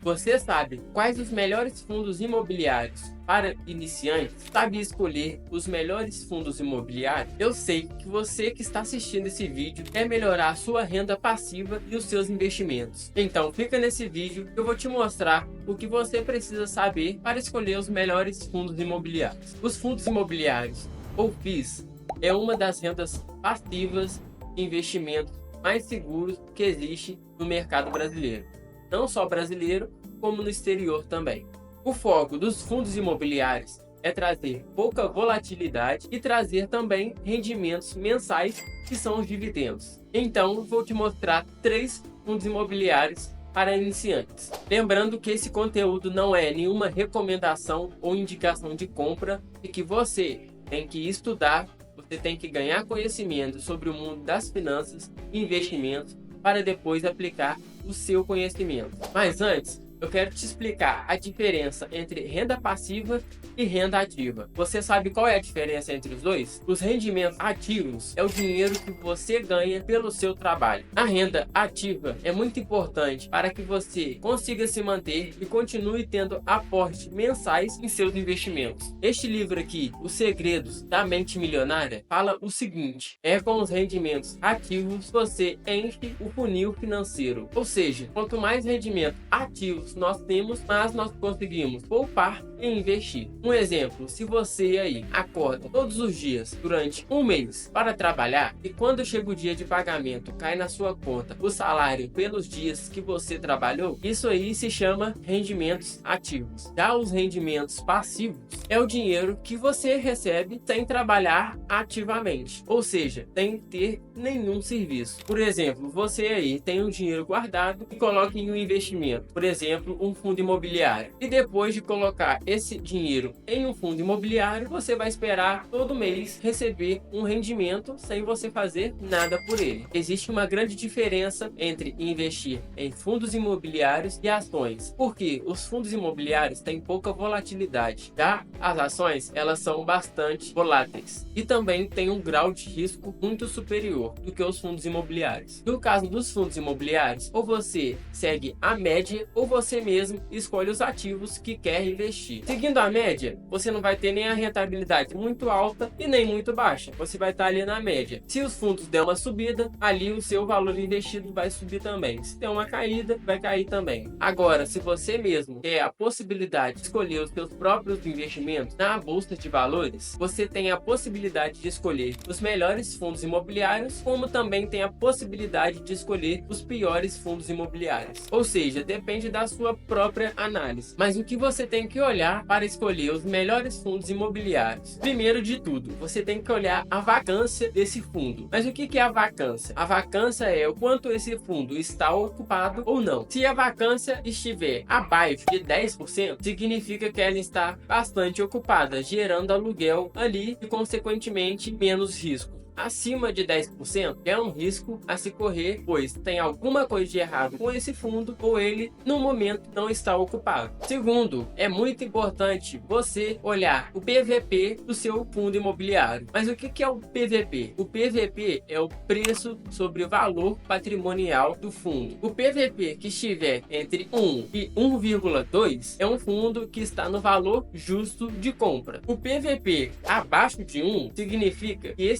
Você sabe quais os melhores fundos imobiliários para iniciantes? Sabe escolher os melhores fundos imobiliários? Eu sei que você que está assistindo esse vídeo quer melhorar a sua renda passiva e os seus investimentos. Então fica nesse vídeo que eu vou te mostrar o que você precisa saber para escolher os melhores fundos imobiliários. Os fundos imobiliários, ou FIIs, é uma das rendas passivas de investimentos mais seguros que existe no mercado brasileiro. Não só brasileiro, como no exterior também. O foco dos fundos imobiliários é trazer pouca volatilidade e trazer também rendimentos mensais, que são os dividendos. Então, vou te mostrar 3 fundos imobiliários para iniciantes. Lembrando que esse conteúdo não é nenhuma recomendação ou indicação de compra e que você tem que estudar, você tem que ganhar conhecimento sobre o mundo das finanças e investimentos para depois aplicar o seu conhecimento. Mas antes, eu quero te explicar a diferença entre renda passiva e renda ativa. Você sabe qual é a diferença entre os dois? Os rendimentos ativos é o dinheiro que você ganha pelo seu trabalho. A renda ativa é muito importante para que você consiga se manter e continue tendo aportes mensais em seus investimentos. Este livro aqui, Os Segredos da Mente Milionária, fala o seguinte: é com os rendimentos ativos você enche o funil financeiro. Ou seja, quanto mais rendimentos ativos nós temos, mas nós conseguimos poupar e investir. Um exemplo: se você aí acorda todos os dias durante um mês para trabalhar e quando chega o dia de pagamento cai na sua conta o salário pelos dias que você trabalhou, isso aí se chama rendimentos ativos. Já os rendimentos passivos é o dinheiro que você recebe sem trabalhar ativamente, ou seja, sem ter nenhum serviço. Por exemplo, você aí tem um dinheiro guardado e coloca em um investimento, por exemplo, um fundo imobiliário, e depois de colocar esse dinheiro em um fundo imobiliário, você vai esperar todo mês receber um rendimento sem você fazer nada por ele. Existe uma grande diferença entre investir em fundos imobiliários e ações, porque os fundos imobiliários têm pouca volatilidade, já as ações elas são bastante voláteis e também têm um grau de risco muito superior do que os fundos imobiliários. No caso dos fundos imobiliários, ou você segue a média ou você mesmo escolhe os ativos que quer investir. Seguindo a média, você não vai ter nem a rentabilidade muito alta e nem muito baixa. Você vai estar ali na média. Se os fundos der uma subida, ali o seu valor investido vai subir também. Se der uma caída, vai cair também. Agora, se você mesmo quer a possibilidade de escolher os seus próprios investimentos na bolsa de valores, você tem a possibilidade de escolher os melhores fundos imobiliários, como também tem a possibilidade de escolher os piores fundos imobiliários. Ou seja, depende da sua própria análise. Mas o que você tem que olhar para escolher os melhores fundos imobiliários? Primeiro de tudo, você tem que olhar a vacância desse fundo. Mas o que é a vacância? A vacância é o quanto esse fundo está ocupado ou não. Se a vacância estiver abaixo de 10%, significa que ela está bastante ocupada, gerando aluguel ali e, consequentemente, menos risco. Acima de 10% é um risco a se correr, pois tem alguma coisa de errado com esse fundo ou ele no momento não está ocupado. Segundo, é muito importante você olhar o PVP do seu fundo imobiliário. Mas o que é o PVP? O PVP é o preço sobre o valor patrimonial do fundo. O PVP que estiver entre 1 e 1,2 é um fundo que está no valor justo de compra. O PVP abaixo de 1 significa que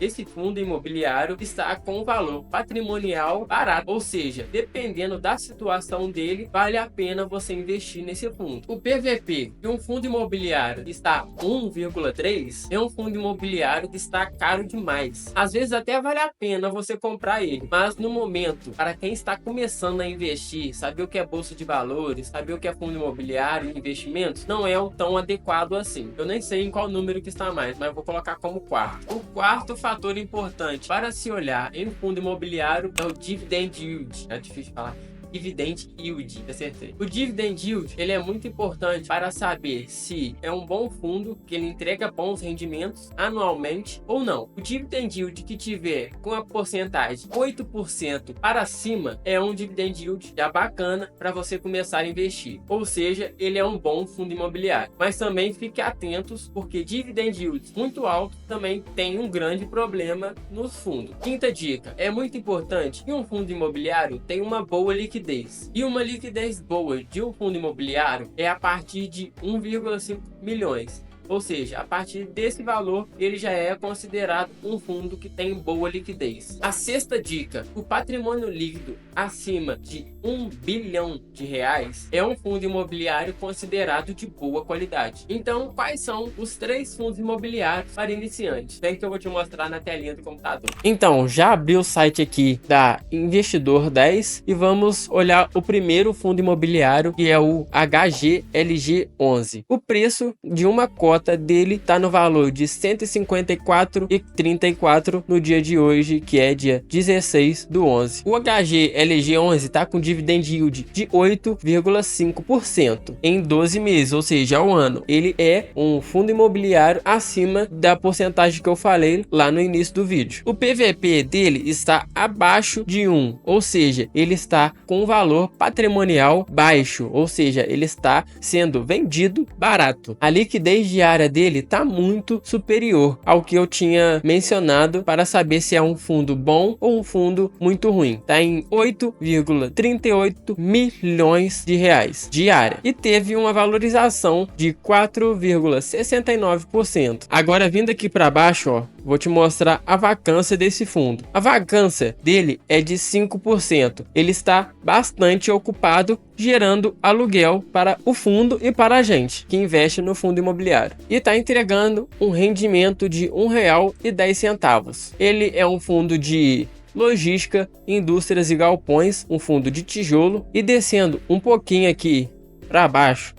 esse fundo imobiliário está com valor patrimonial barato, ou seja, dependendo da situação dele, vale a pena você investir nesse fundo. O PVP de um fundo imobiliário que está 1,3 é um fundo imobiliário que está caro demais. Às vezes até vale a pena você comprar ele, mas no momento, para quem está começando a investir, saber o que é bolsa de valores, saber o que é fundo imobiliário e investimentos, não é tão adequado assim. Eu nem sei em qual número que está mais, mas vou colocar como quarto. O quarto fator importante para se olhar em um fundo imobiliário é o dividend yield. É difícil de falar. Dividend Yield, acertei. O Dividend Yield, ele é muito importante para saber se é um bom fundo, que ele entrega bons rendimentos anualmente ou não. O Dividend Yield que tiver com a porcentagem 8% para cima é um Dividend Yield já bacana para você começar a investir. Ou seja, ele é um bom fundo imobiliário. Mas também fique atentos, porque Dividend Yield muito alto também tem um grande problema nos fundos. Quinta dica, é muito importante que um fundo imobiliário tenha uma boa liquidez. liquidez. E uma liquidez boa de um fundo imobiliário é a partir de 1,5 milhões. Ou seja, a partir desse valor, ele já é considerado um fundo que tem boa liquidez. A sexta dica: o patrimônio líquido acima de 1 bilhão de reais é um fundo imobiliário considerado de boa qualidade. Então, quais são os 3 fundos imobiliários para iniciantes? Vem que eu vou te mostrar na telinha do computador. Então, já abri o site aqui da Investidor 10 e vamos olhar o primeiro fundo imobiliário, que é o HGLG11. O preço de uma cota dele está no valor de R$ 154,34 no dia de hoje, que é dia 16/11. O HGLG11 está com dividend yield de 8,5% em 12 meses, ou seja, ao ano. Ele é um fundo imobiliário acima da porcentagem que eu falei lá no início do vídeo. O PVP dele está abaixo de 1, ou seja, ele está com um valor patrimonial baixo, ou seja, ele está sendo vendido barato. A liquidez diária dele está muito superior ao que eu tinha mencionado para saber se é um fundo bom ou um fundo muito ruim. Está em 8,38 milhões de reais diária e teve uma valorização de 4,69%. Agora, vindo aqui para baixo, ó, vou te mostrar a vacância desse fundo. A vacância dele é de 5%. Ele está bastante ocupado, gerando aluguel para o fundo e para a gente que investe no fundo imobiliário. E está entregando um rendimento de R$ 1,10. Ele é um fundo de logística, indústrias e galpões, um fundo de tijolo. E descendo um pouquinho aqui para baixo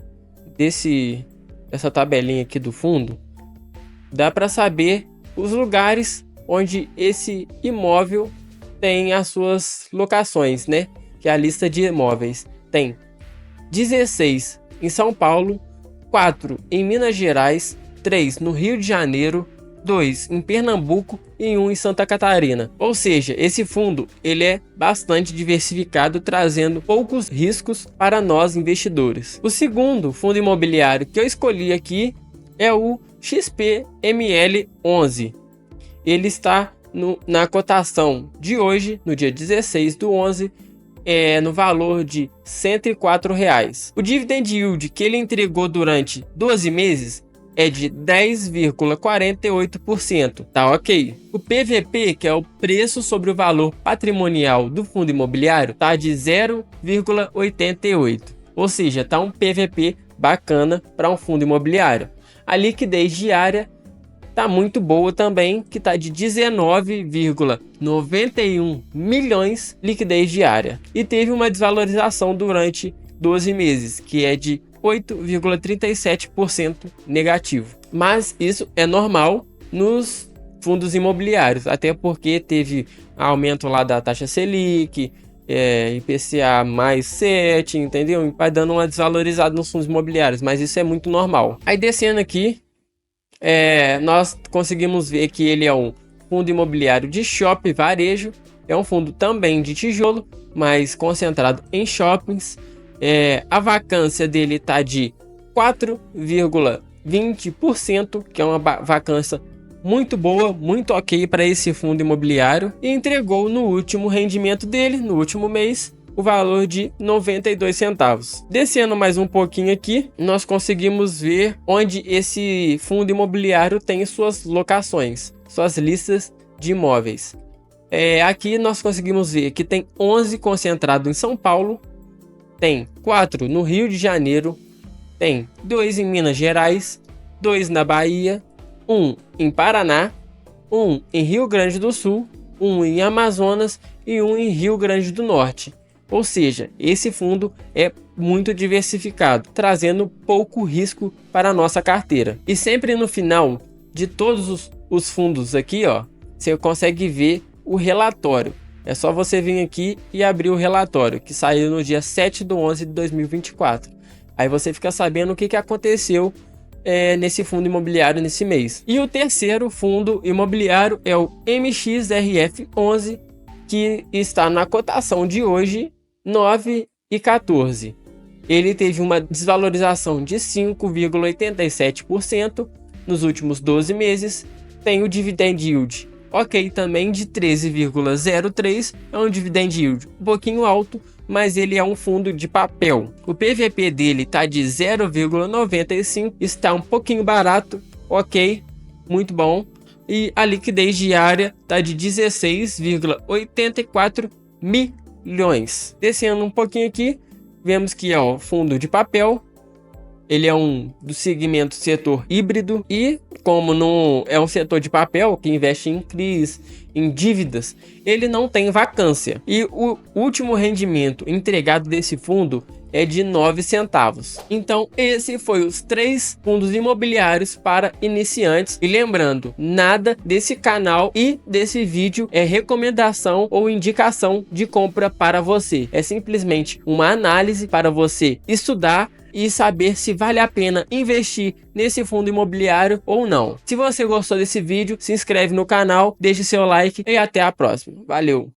dessa tabelinha aqui do fundo, dá para saber os lugares onde esse imóvel tem as suas locações, né? Que é a lista de imóveis. Tem 16 em São Paulo, 4 em Minas Gerais, 3 no Rio de Janeiro, 2 em Pernambuco e 1 em Santa Catarina. Ou seja, esse fundo ele é bastante diversificado, trazendo poucos riscos para nós investidores. O segundo fundo imobiliário que eu escolhi aqui é o XPML11. Ele está na cotação de hoje, no dia 16/11, no valor de R$ 104. O dividend yield que ele entregou durante 12 meses é de 10,48%. Tá ok. O PVP, que é o preço sobre o valor patrimonial do fundo imobiliário, tá de 0,88. Ou seja, tá um PVP bacana para um fundo imobiliário. A liquidez diária tá muito boa também, que tá de 19,91 milhões liquidez diária. E teve uma desvalorização durante 12 meses, que é de 8,37% negativo. Mas isso é normal nos fundos imobiliários, até porque teve aumento lá da taxa Selic, IPCA mais 7, entendeu? Vai dando uma desvalorizada nos fundos imobiliários, mas isso é muito normal. Aí descendo aqui, nós conseguimos ver que ele é um fundo imobiliário de shopping varejo, é um fundo também de tijolo, mas concentrado em shoppings. A vacância dele está de 4,20%, que é uma vacância muito boa, muito ok para esse fundo imobiliário, e entregou no último rendimento dele, no último mês, o valor de 92 centavos. Descendo mais um pouquinho aqui, nós conseguimos ver onde esse fundo imobiliário tem suas locações, suas listas de imóveis. Aqui nós conseguimos ver que tem 11 concentrado em São Paulo, tem 4 no Rio de Janeiro, tem 2 em Minas Gerais, 2 na Bahia, 1 em Paraná, 1 em Rio Grande do Sul, 1 em Amazonas e 1 em Rio Grande do Norte. Ou seja, esse fundo é muito diversificado, trazendo pouco risco para a nossa carteira. E sempre no final de todos os fundos aqui, ó, você consegue ver o relatório. É só você vir aqui e abrir o relatório, que saiu no dia 7/11/2024. Aí você fica sabendo o que aconteceu nesse fundo imobiliário nesse mês. E o terceiro fundo imobiliário é o MXRF11, que está na cotação de hoje 9,14. Ele teve uma desvalorização de 5,87% nos últimos 12 meses. Tem o dividend yield ok também de 13,03, é um dividend yield um pouquinho alto, mas ele é um fundo de papel. O PVP dele tá de 0,95, está um pouquinho barato, ok, muito bom. E a liquidez diária tá de 16,84 milhões. Descendo um pouquinho aqui, vemos que é um fundo de papel. Ele é um do segmento setor híbrido e, como não é um setor de papel que investe em CRIs, em dívidas, ele não tem vacância. E o último rendimento entregado desse fundo é de 9 centavos. Então, esse foi os 3 fundos imobiliários para iniciantes. E lembrando, nada desse canal e desse vídeo é recomendação ou indicação de compra para você. É simplesmente uma análise para você estudar e saber se vale a pena investir nesse fundo imobiliário ou não. Se você gostou desse vídeo, se inscreve no canal, deixe seu like e até a próxima. Valeu!